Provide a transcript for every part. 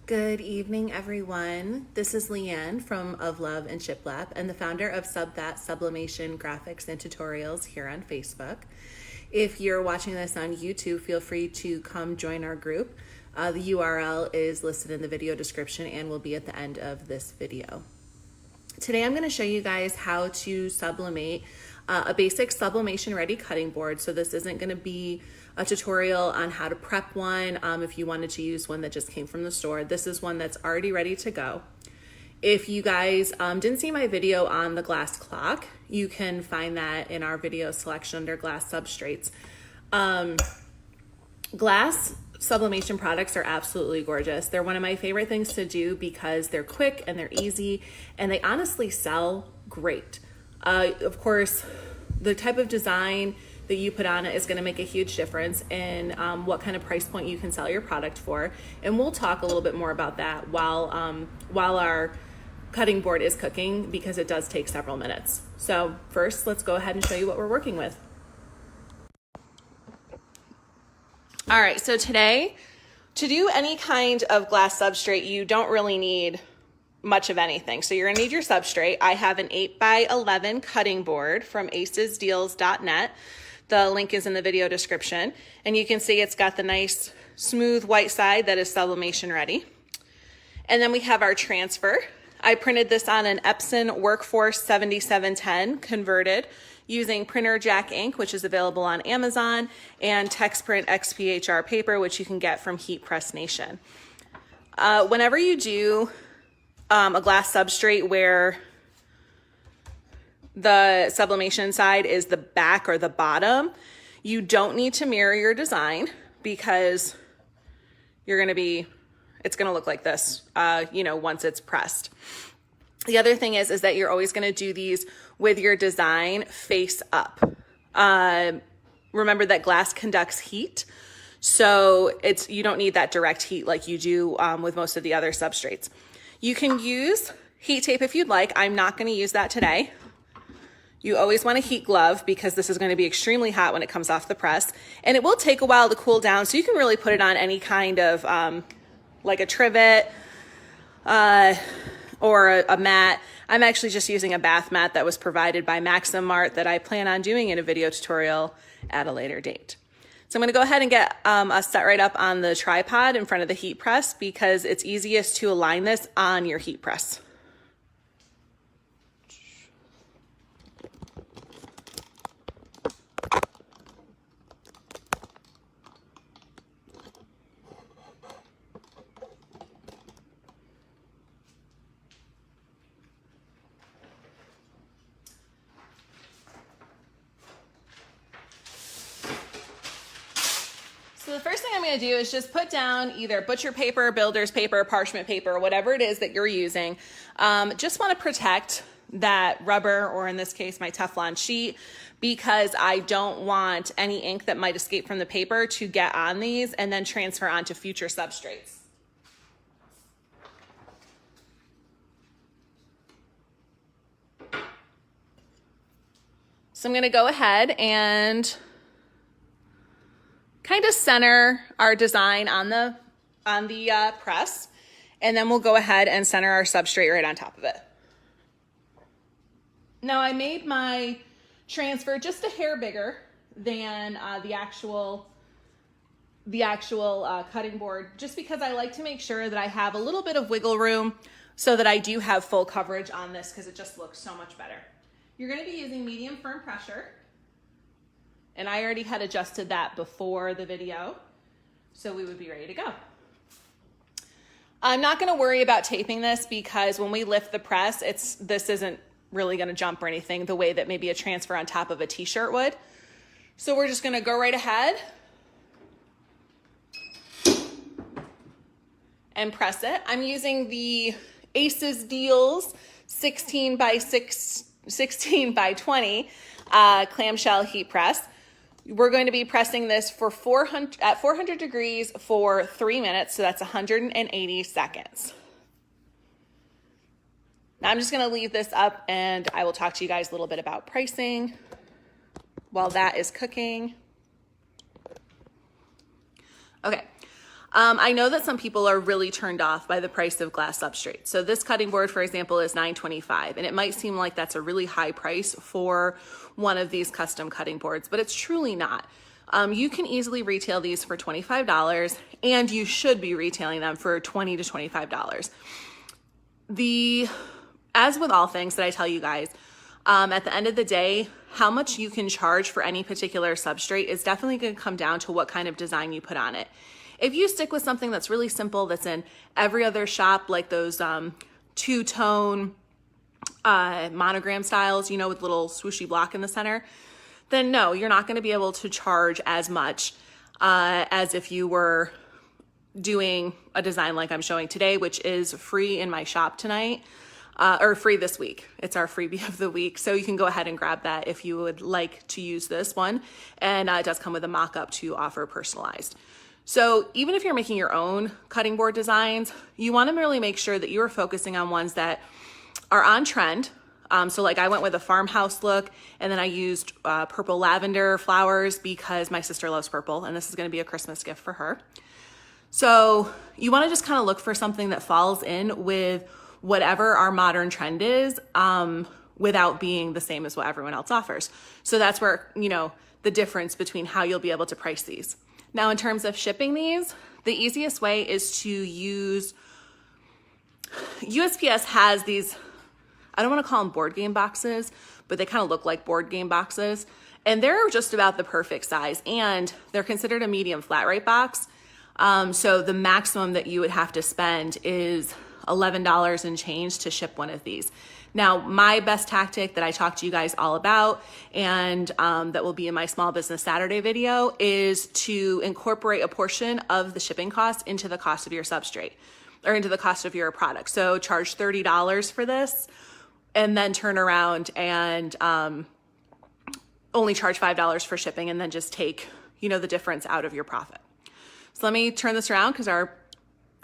Good evening, everyone. This is Leanne from Of Love and Shiplap and the founder of Sublimation graphics and tutorials here on Facebook. If you're watching this on YouTube, feel free to come join our group. The URL is listed in the video description and will be at the end of this video. Today I'm going to show you guys how to sublimate a basic sublimation ready cutting board. So this isn't going to be a tutorial on how to prep one if you wanted to use one that just came from the store. This is one that's already ready to go. If you guys didn't see my video on the glass clock, you can find that in our video selection under glass substrates. Glass sublimation products are absolutely gorgeous. They're one of my favorite things to do because they're quick and they're easy and they honestly sell great. Of course, the type of design that you put on it is going to make a huge difference in what kind of price point you can sell your product for. And we'll talk a little bit more about that while our cutting board is cooking, because it does take several minutes. So first, let's go ahead and show you what we're working with. All right, so today, to do any kind of glass substrate, you don't really need much of anything. So you're gonna need your substrate. I have an 8x11 cutting board from acesdeals.net. The link is in the video description. And you can see it's got the nice smooth white side that is sublimation ready. And then we have our transfer. I printed this on an Epson Workforce 7710 converted using printer jack ink, which is available on Amazon, and Texprint XPHR paper, which you can get from Heat Press Nation. Whenever you do a glass substrate where the sublimation side is the back or the bottom, you don't need to mirror your design because it's gonna look like this, once it's pressed. The other thing is that you're always gonna do these with your design face up. Remember that glass conducts heat, so you don't need that direct heat like you do with most of the other substrates. You can use heat tape if you'd like. I'm not gonna use that today. You always want a heat glove because this is going to be extremely hot when it comes off the press, and it will take a while to cool down, so you can really put it on any kind of like a trivet or a mat. I'm actually just using a bath mat that was provided by Maxim Mart that I plan on doing in a video tutorial at a later date. So I'm going to go ahead and get us set right up on the tripod in front of the heat press because it's easiest to align this on your heat press. So the first thing I'm going to do is just put down either butcher paper, builder's paper, parchment paper, whatever it is that you're using. Just want to protect that rubber, or in this case, my Teflon sheet, because I don't want any ink that might escape from the paper to get on these and then transfer onto future substrates. So I'm going to go ahead and kind of center our design on the press, and then we'll go ahead and center our substrate right on top of it. Now I made my transfer just a hair bigger than the actual cutting board, just because I like to make sure that I have a little bit of wiggle room so that I do have full coverage on this, because it just looks so much better. You're going to be using medium firm pressure. And I already had adjusted that before the video, so we would be ready to go. I'm not gonna worry about taping this because when we lift the press, this isn't really gonna jump or anything the way that maybe a transfer on top of a t-shirt would. So we're just gonna go right ahead and press it. I'm using the Acesdeals 16 by 20 clamshell heat press. We're going to be pressing this for 400 degrees for 3 minutes, so that's 180 seconds. Now I'm just going to leave this up and I will talk to you guys a little bit about pricing while that is cooking. Okay, I know that some people are really turned off by the price of glass substrate. So this cutting board, for example, is $9.25, and it might seem like that's a really high price for one of these custom cutting boards, but it's truly not. You can easily retail these for $25, and you should be retailing them for $20 to $25. As with all things that I tell you guys, at the end of the day, how much you can charge for any particular substrate is definitely going to come down to what kind of design you put on it. If you stick with something that's really simple, that's in every other shop, like those two-tone monogram styles, you know, with little swooshy block in the center, then no, you're not going to be able to charge as much as if you were doing a design like I'm showing today, which is free in my shop tonight, or free this week. It's our freebie of the week. So you can go ahead and grab that if you would like to use this one. And it does come with a mock-up to offer personalized. So even if you're making your own cutting board designs, you want to really make sure that you are focusing on ones that are on trend. So like I went with a farmhouse look, and then I used purple lavender flowers because my sister loves purple, and this is going to be a Christmas gift for her. So you want to just kind of look for something that falls in with whatever our modern trend is, without being the same as what everyone else offers. So that's where, you know, the difference between how you'll be able to price these. Now, in terms of shipping these, the easiest way is to use, USPS has these, I don't want to call them board game boxes, but they kind of look like board game boxes. And they're just about the perfect size, and they're considered a medium flat rate box. So the maximum that you would have to spend is $11 and change to ship one of these. Now, my best tactic that I talked to you guys all about, and that will be in my Small Business Saturday video, is to incorporate a portion of the shipping cost into the cost of your substrate, or into the cost of your product. So charge $30 for this, and then turn around and only charge $5 for shipping, and then just take, you know, the difference out of your profit. So let me turn this around because our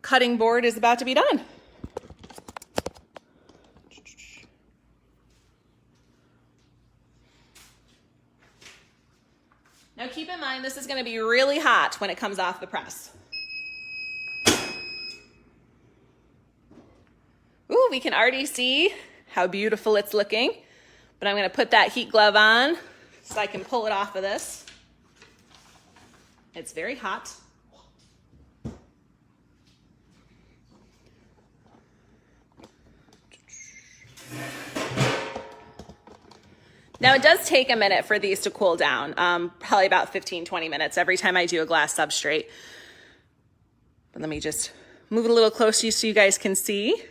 cutting board is about to be done. Now keep in mind, this is going to be really hot when it comes off the press. Ooh, we can already see how beautiful it's looking, but I'm going to put that heat glove on so I can pull it off of this. It's very hot. Now it does take a minute for these to cool down, probably about 15-20 minutes every time I do a glass substrate. But let me just move it a little closer so you guys can see.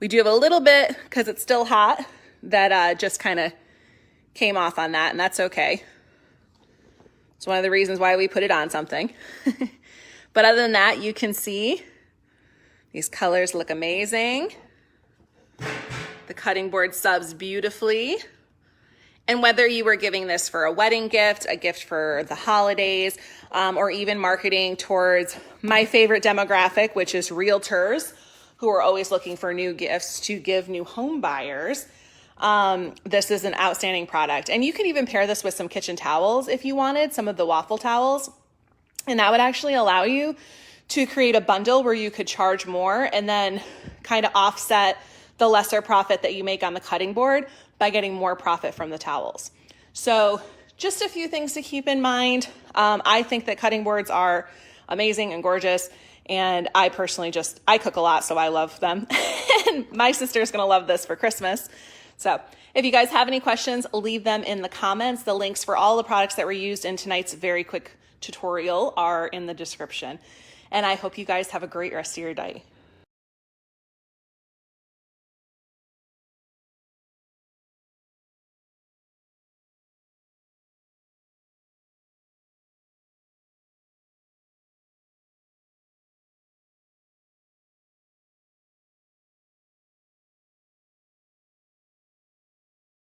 We do have a little bit, because it's still hot, that just kind of came off on that, and that's okay. It's one of the reasons why we put it on something. But other than that, you can see these colors look amazing. The cutting board subs beautifully. And whether you were giving this for a wedding gift, a gift for the holidays, or even marketing towards my favorite demographic, which is realtors who are always looking for new gifts to give new home buyers, this is an outstanding product. And you can even pair this with some kitchen towels if you wanted, some of the waffle towels. And that would actually allow you to create a bundle where you could charge more and then kind of offset the lesser profit that you make on the cutting board by getting more profit from the towels. So just a few things to keep in mind. I think that cutting boards are amazing and gorgeous. And I personally I cook a lot, so I love them. And my sister's gonna love this for Christmas. So if you guys have any questions, leave them in the comments. The links for all the products that were used in tonight's very quick tutorial are in the description. And I hope you guys have a great rest of your day.